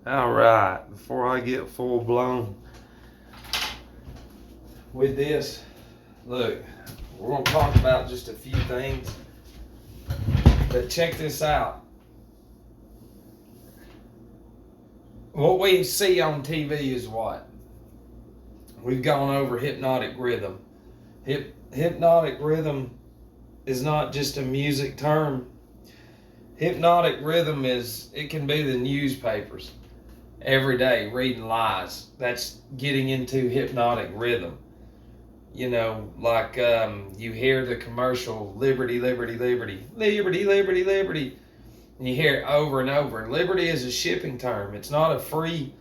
All right, before I get full blown with this, look, we're going to talk about just a few things, but check this out. What we see on TV is what? We've gone over hypnotic rhythm. Hypnotic rhythm is not just a music term. Hypnotic rhythm it can be the newspapers every day reading lies. That's getting into hypnotic rhythm. You know, like you hear the commercial, liberty, liberty, liberty, liberty, liberty, liberty. And you hear it over and over. And liberty is a shipping term. It's not a free,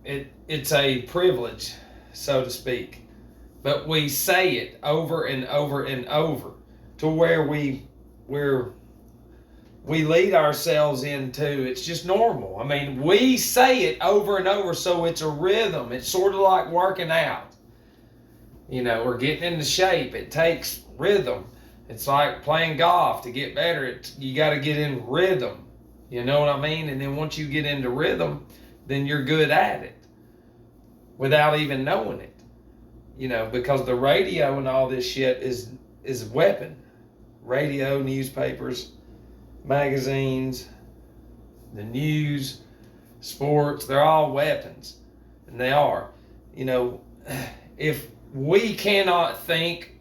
it's a privilege, so to speak. But we say it over and over and over to where we lead ourselves into, it's just normal. I mean, we say it over and over, so it's a rhythm. It's sort of like working out. You know, we're getting into shape. It takes rhythm. It's like playing golf. To get better, you got to get in rhythm. You know what I mean? And then once you get into rhythm, then you're good at it without even knowing it. You know, because the radio and all this shit is a weapon. Radio, newspapers, magazines, the news, sports, they're all weapons. And they are. You know, if we cannot think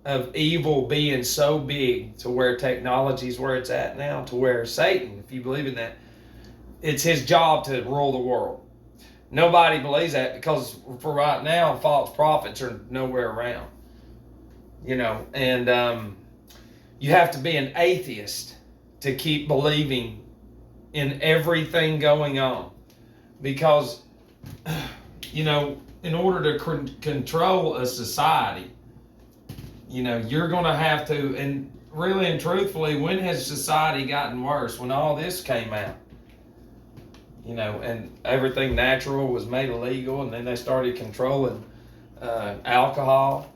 of evil being so big to where technology is where it's at now, to where Satan, if you believe in that, it's his job to rule the world. Nobody believes that because for right now, false prophets are nowhere around. You know, and you have to be an atheist to keep believing in everything going on. Because, you know, in order to control a society, you know, you're going to have to, and really and truthfully, when has society gotten worse? When all this came out. You know, and everything natural was made illegal, and then they started controlling alcohol,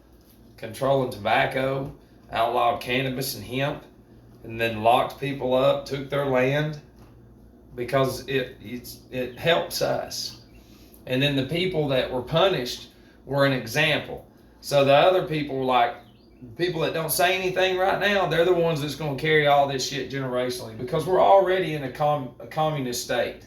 controlling tobacco, outlawed cannabis and hemp, and then locked people up, took their land, because it helps us. And then the people that were punished were an example. So the other people, like people that don't say anything right now, they're the ones that's going to carry all this shit generationally, because we're already in a communist state.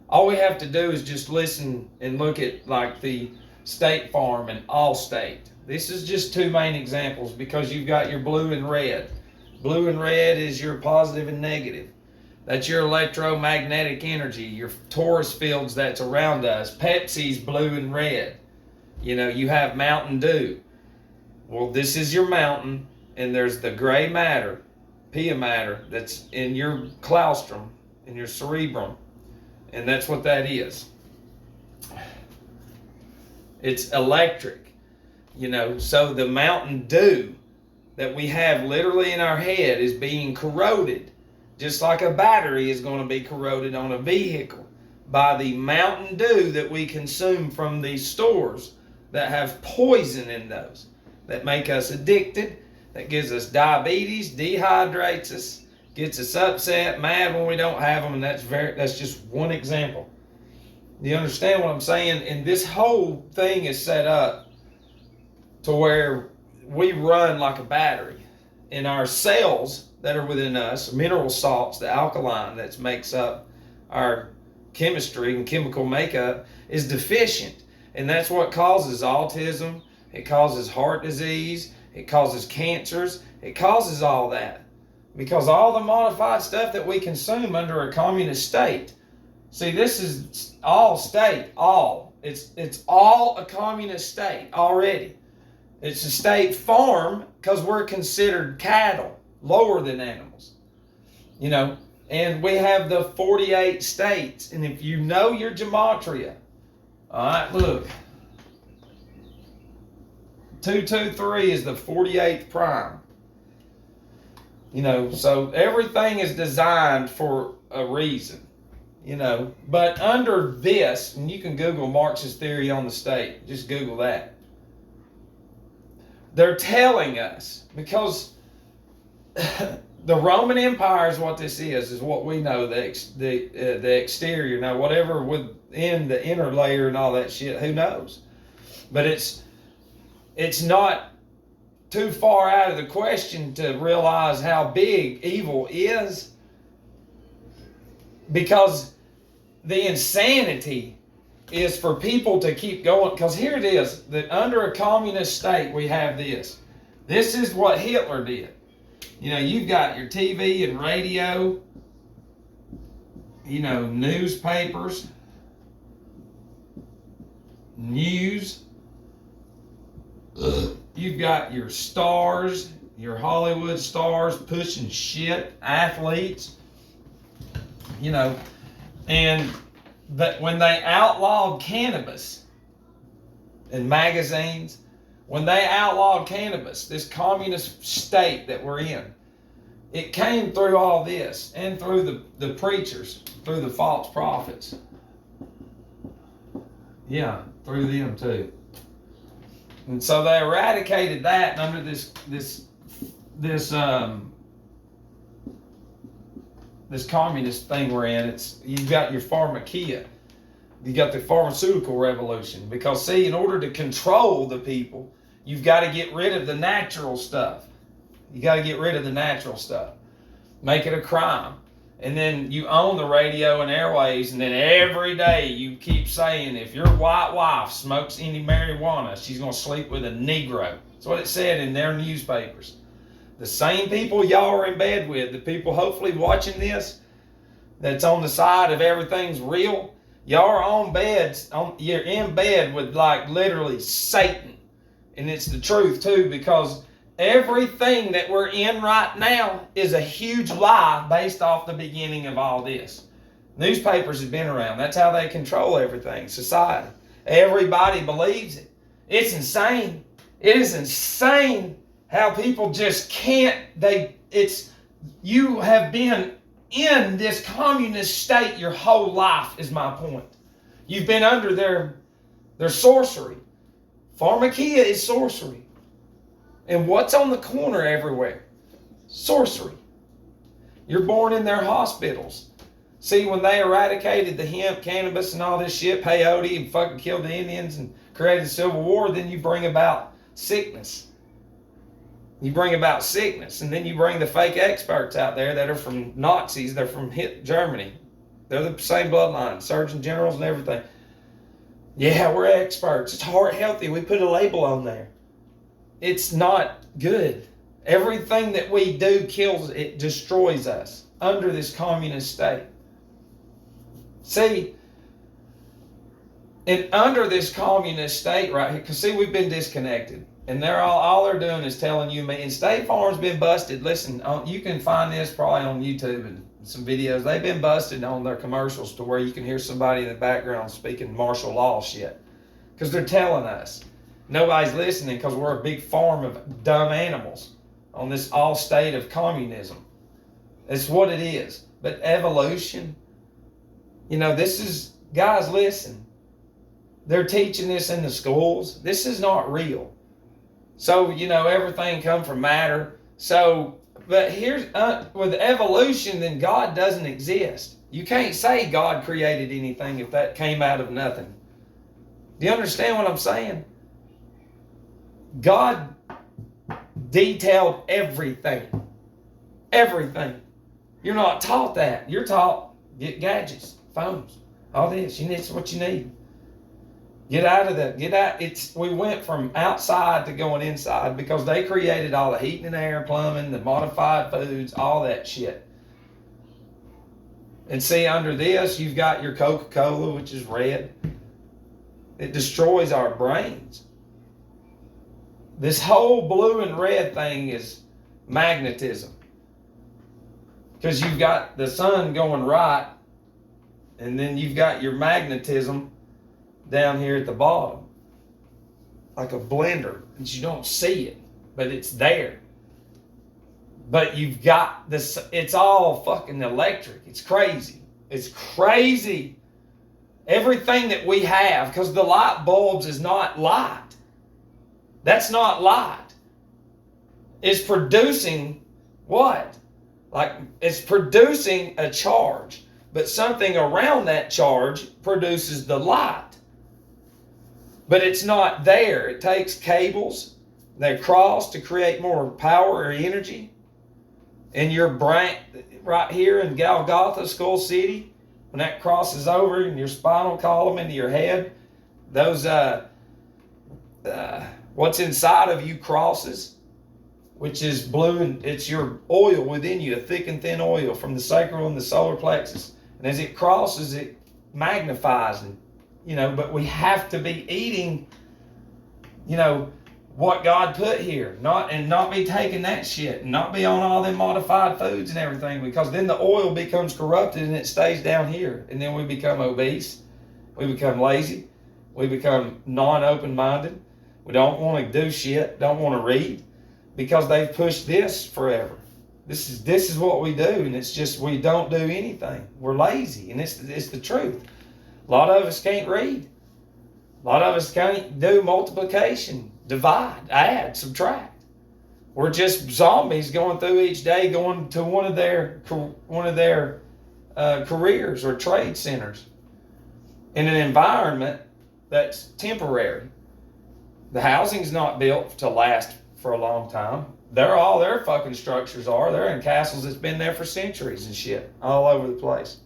All we have to do is just listen and look at like the State Farm and Allstate. This is just two main examples, because you've got your blue and red. Blue and red is your positive and negative. That's your electromagnetic energy, your torus fields that's around us. Pepsi's blue and red. You know, you have Mountain Dew. Well, this is your mountain, and there's the gray matter, pia matter, that's in your claustrum, in your cerebrum, and that's what that is. It's electric, you know, so the Mountain Dew that we have literally in our head is being corroded, just like a battery is going to be corroded on a vehicle by the Mountain Dew that we consume from these stores that have poison in those, that make us addicted, that gives us diabetes, dehydrates us, gets us upset, mad when we don't have them, and that's just one example. Do you understand what I'm saying? And this whole thing is set up to where we run like a battery, and our cells that are within us, mineral salts, the alkaline that makes up our chemistry and chemical makeup, is deficient. And that's what causes autism, it causes heart disease, it causes cancers, it causes all that. Because all the modified stuff that we consume under a communist state, see, this is all state, all. It's all a communist state already. It's a state farm because we're considered cattle, lower than animals. You know, and we have the 48 states. And if you know your gematria, all right, look. 223 is the 48th prime. You know, so everything is designed for a reason. You know, but under this, and you can Google Marxist theory on the state, just Google that. They're telling us, because The Roman Empire is what this is what we know, the exterior. Now, whatever within the inner layer and all that shit, who knows? But it's not too far out of the question to realize how big evil is, because the insanity is for people to keep going. Because here it is, that under a communist state we have this. This is what Hitler did. You know, you've got your TV and radio, you know, newspapers, news. You've got your stars, your Hollywood stars pushing shit, athletes, you know. But when they outlawed cannabis in magazines, when they outlawed cannabis, this communist state that we're in, it came through all this and through the preachers, through the false prophets. Yeah, through them too. And so they eradicated that, and under this communist thing we're in, you've got your pharmakia. You got the pharmaceutical revolution. Because, see, in order to control the people, you've got to get rid of the natural stuff. You got to get rid of the natural stuff. Make it a crime. And then you own the radio and airwaves, and then every day you keep saying, if your white wife smokes any marijuana, she's going to sleep with a Negro. That's what it said in their newspapers. The same people y'all are in bed with, the people hopefully watching this, that's on the side of everything's real, y'all are on beds, you're in bed with like literally Satan. And it's the truth too, because everything that we're in right now is a huge lie based off the beginning of all this. Newspapers have been around. That's how they control everything, society. Everybody believes it. It's insane. It is insane how people just can't, you have been in this communist state your whole life, is my point. You've been under their sorcery. Pharmakia is sorcery. And what's on the corner everywhere? Sorcery. You're born in their hospitals. See, when they eradicated the hemp, cannabis, and all this shit, peyote, and fucking killed the Indians and created the Civil War, then you bring about sickness. You bring about sickness, and then you bring the fake experts out there that are from Nazis. They're from Germany. They're the same bloodline, surgeon generals and everything. Yeah, we're experts. It's heart healthy. We put a label on there. It's not good. Everything that we do kills, it destroys us under this communist state. See, and under this communist state right here, because see, we've been disconnected. And they're all they're doing is telling you, and State Farm's been busted. Listen, you can find this probably on YouTube and some videos. They've been busted on their commercials to where you can hear somebody in the background speaking martial law shit. Because they're telling us. Nobody's listening because we're a big farm of dumb animals on this all state of communism. It's what it is. But evolution, you know, this is, guys, listen. They're teaching this in the schools. This is not real. So, you know, everything come from matter. So, but here's, with evolution, then God doesn't exist. You can't say God created anything if that came out of nothing. Do you understand what I'm saying? God detailed everything. Everything. You're not taught that. You're taught, get gadgets, phones, all this. It's what you need. Get out. We went from outside to going inside because they created all the heating and air, plumbing, the modified foods, all that shit. And see, under this, you've got your Coca-Cola, which is red. It destroys our brains. This whole blue and red thing is magnetism. Because you've got the sun going right, and then you've got your magnetism down here at the bottom, like a blender, and you don't see it, but it's there. But you've got this, it's all fucking electric. It's crazy. It's crazy. Everything that we have, because the light bulbs is not light. That's not light. It's producing what? Like it's producing a charge, but something around that charge produces the light. But it's not there. It takes cables, they cross to create more power or energy. And your brain, right here in Golgotha, Skull City, when that crosses over in your spinal column into your head, those what's inside of you crosses, which is blue, and it's your oil within you, a thick and thin oil from the sacral and the solar plexus. And as it crosses, it magnifies, and but we have to be eating, what God put here, not be taking that shit, and not be on all them modified foods and everything, because then the oil becomes corrupted and it stays down here, and then we become obese, we become lazy, we become non-open-minded, we don't want to do shit, don't want to read, because they've pushed this forever. This is what we do, and it's just we don't do anything. We're lazy, and it's the truth. A lot of us can't read. A lot of us can't do multiplication, divide, add, subtract. We're just zombies going through each day, going to one of their careers or trade centers in an environment that's temporary. The housing's not built to last for a long time. All their fucking structures they're in castles that's been there for centuries and shit, all over the place.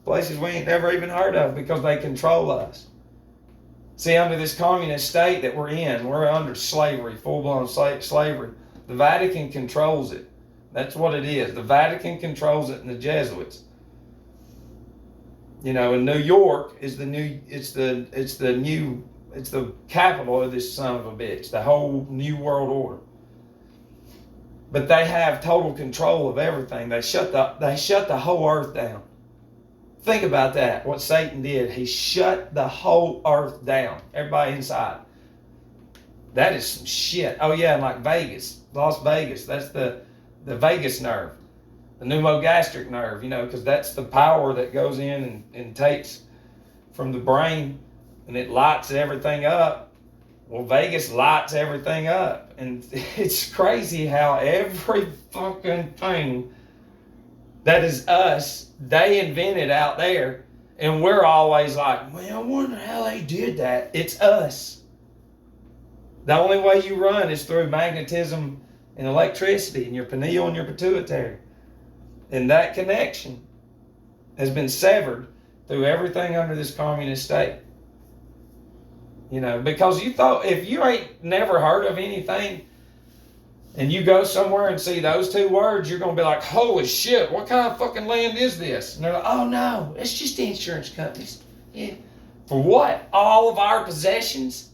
Places we ain't never even heard of, because they control us. See, under this communist state that we're in, we're under slavery, full-blown slavery. The Vatican controls it. That's what it is. The Vatican controls it, and the Jesuits. And New York is it's the capital of this son of a bitch, the whole New World Order. But they have total control of everything. They shut the whole earth down. Think about that, what Satan did. He shut the whole earth down. Everybody inside. That is some shit. Oh yeah, and like Vegas, Las Vegas, that's the vagus nerve, the pneumogastric nerve, because that's the power that goes in and takes from the brain, and it lights everything up. Well, Vegas lights everything up. And it's crazy how every fucking thing that is us, they invented out there. And we're always like, well, I wonder how they did that. It's us. The only way you run is through magnetism and electricity in your pineal and your pituitary. And that connection has been severed through everything under this communist state. Because you thought, if you ain't never heard of anything, and you go somewhere and see those two words, you're going to be like, holy shit, what kind of fucking land is this? And they're like, oh no, it's just insurance companies. Yeah. For what? All of our possessions?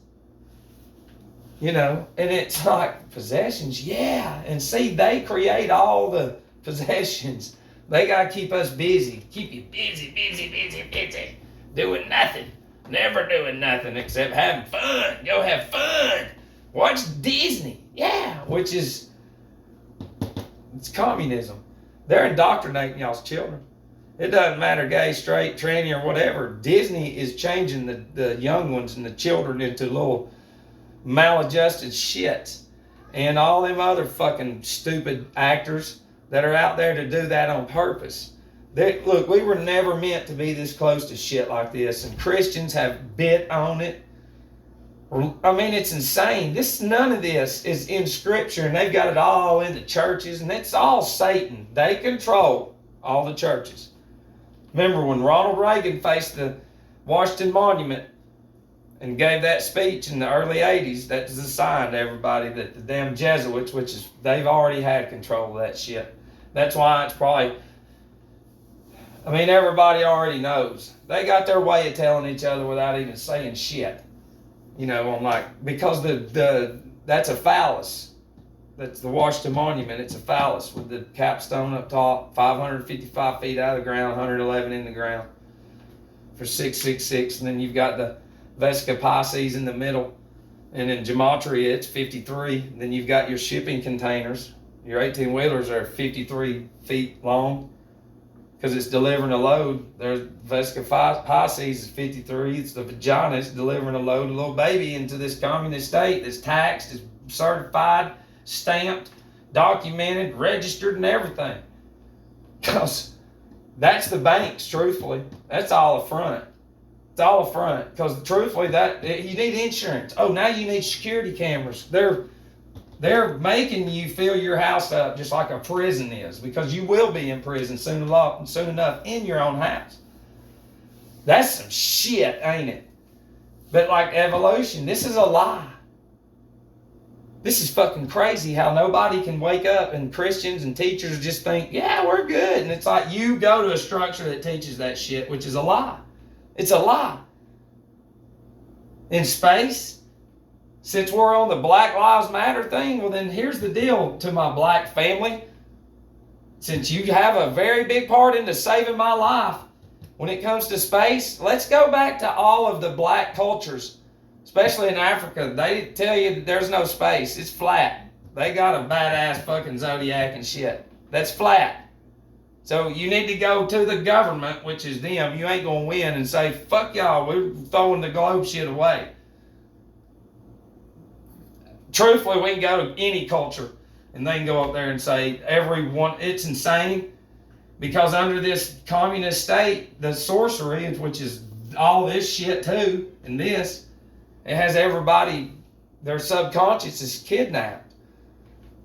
And it's like, possessions? Yeah. And see, they create all the possessions. They got to keep us busy. Keep you busy. Doing nothing. Never doing nothing except having fun. Go have fun. Watch Disney. Yeah, which is, it's communism. They're indoctrinating y'all's children. It doesn't matter gay, straight, tranny, or whatever. Disney is changing the young ones and the children into little maladjusted shits. And all them other fucking stupid actors that are out there to do that on purpose. Look, we were never meant to be this close to shit like this, and Christians have bit on it. I mean, it's insane. None of this is in Scripture, and they've got it all in the churches, and it's all Satan. They control all the churches. Remember when Ronald Reagan faced the Washington Monument and gave that speech in the early 80s, that was a sign to everybody that the damn Jesuits, they've already had control of that shit. That's why it's probably, everybody already knows. They got their way of telling each other without even saying shit. Because that's a phallus. That's the Washington Monument. It's a phallus with the capstone up top, 555 feet out of the ground, 111 in the ground for 666. And then you've got the Vesica Pisces in the middle. And in gematria, it's 53. And then you've got your shipping containers. Your 18-wheelers are 53 feet long because it's delivering a load. There's Vesica Pisces is 53. It's the vagina. It's delivering a load, a little baby into this communist state that's taxed, is certified, stamped, documented, registered, and everything. Because that's the banks, truthfully. That's all a front. It's all a front. Because truthfully, you need insurance. Oh, now you need security cameras. They're making you fill your house up just like a prison is, because you will be in prison soon enough in your own house. That's some shit, ain't it? But like evolution, this is a lie. This is fucking crazy how nobody can wake up and Christians and teachers just think, yeah, we're good. And it's like you go to a structure that teaches that shit, which is a lie. It's a lie. In space, since we're on the Black Lives Matter thing, well then here's the deal to my black family. Since you have a very big part into saving my life when it comes to space, let's go back to all of the black cultures. Especially in Africa, they tell you that there's no space. It's flat. They got a badass fucking zodiac and shit. That's flat. So you need to go to the government, which is them. You ain't gonna win and say, fuck y'all, we're throwing the globe shit away. Truthfully, we can go to any culture and they can go up there and say, everyone, it's insane. Because under this communist state, the sorcery, which is all this shit too, and this, it has everybody, their subconscious is kidnapped.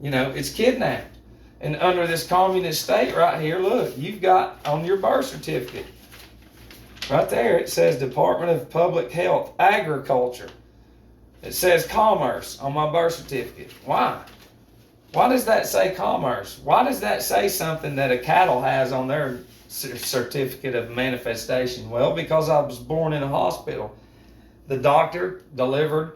You know, it's kidnapped. And under this communist state right here, look, you've got on your birth certificate, right there, it says Department of Public Health, Agriculture. It says Commerce on my birth certificate. Why? Why does that say Commerce? Why does that say something that a cattle has on their certificate of manifestation? Well, because I was born in a hospital. The doctor delivered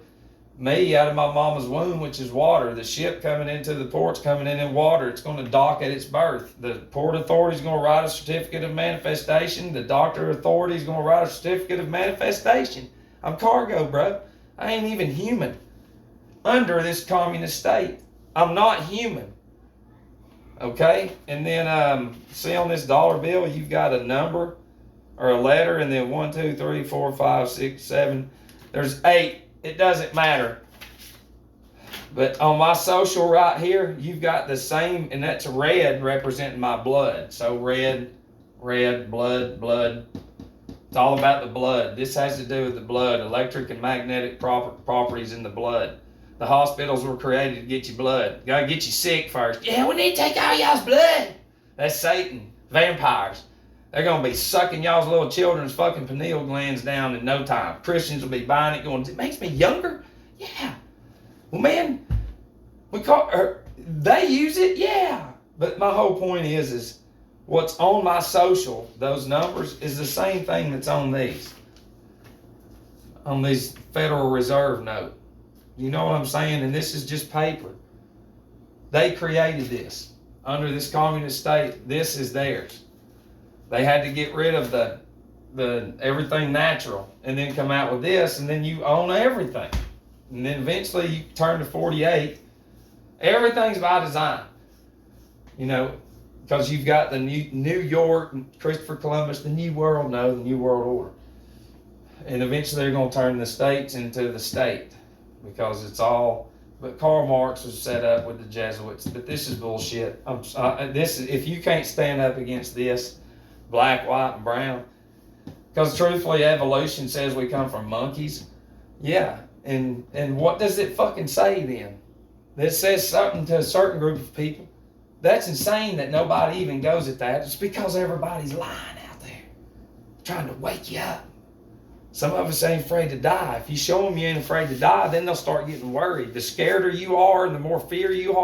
me out of my mama's womb, which is water. The ship coming into the port's coming in water. It's going to dock at its birth. The port authority is going to write a certificate of manifestation. The doctor authority is going to write a certificate of manifestation. I'm cargo, bro. I ain't even human. Under this communist state, I'm not human. Okay? And then, see on this dollar bill, you've got a number or a letter, and then 1, 2, 3, 4, 5, 6, 7. There's 8. It doesn't matter. But on my social right here, you've got the same, and that's red representing my blood. So red, blood. It's all about the blood. This has to do with the blood, electric and magnetic properties in the blood. The hospitals were created to get you blood. Gotta get you sick first. Yeah, we need to take all y'all's blood. That's Satan. Vampires. They're going to be sucking y'all's little children's fucking pineal glands down in no time. Christians will be buying it going, it makes me younger? Yeah. Well, man, they use it? Yeah. But my whole point is what's on my social, those numbers, is the same thing that's on these. On these Federal Reserve note. You know what I'm saying? And this is just paper. They created this. Under this communist state, this is theirs. They had to get rid of the everything natural and then come out with this, and then you own everything. And then eventually you turn to 48. Everything's by design. You know, because you've got the New York, Christopher Columbus, the New World, the New World Order. And eventually they're going to turn the states into the state because it's all, but Karl Marx was set up with the Jesuits. But this is bullshit. If you can't stand up against this, black, white, and brown. Because truthfully, evolution says we come from monkeys. Yeah, and what does it fucking say then? It says something to a certain group of people. That's insane that nobody even goes at that. It's because everybody's lying out there, trying to wake you up. Some of us ain't afraid to die. If you show them you ain't afraid to die, then they'll start getting worried. The scareder you are, and the more fear you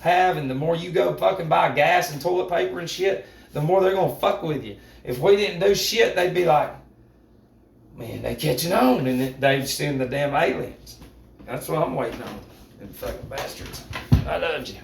have, and the more you go fucking buy gas and toilet paper and shit, the more they're going to fuck with you. If we didn't do shit, they'd be like, man, they catching on, and they'd send the damn aliens. That's what I'm waiting on, them fucking bastards. I loved you.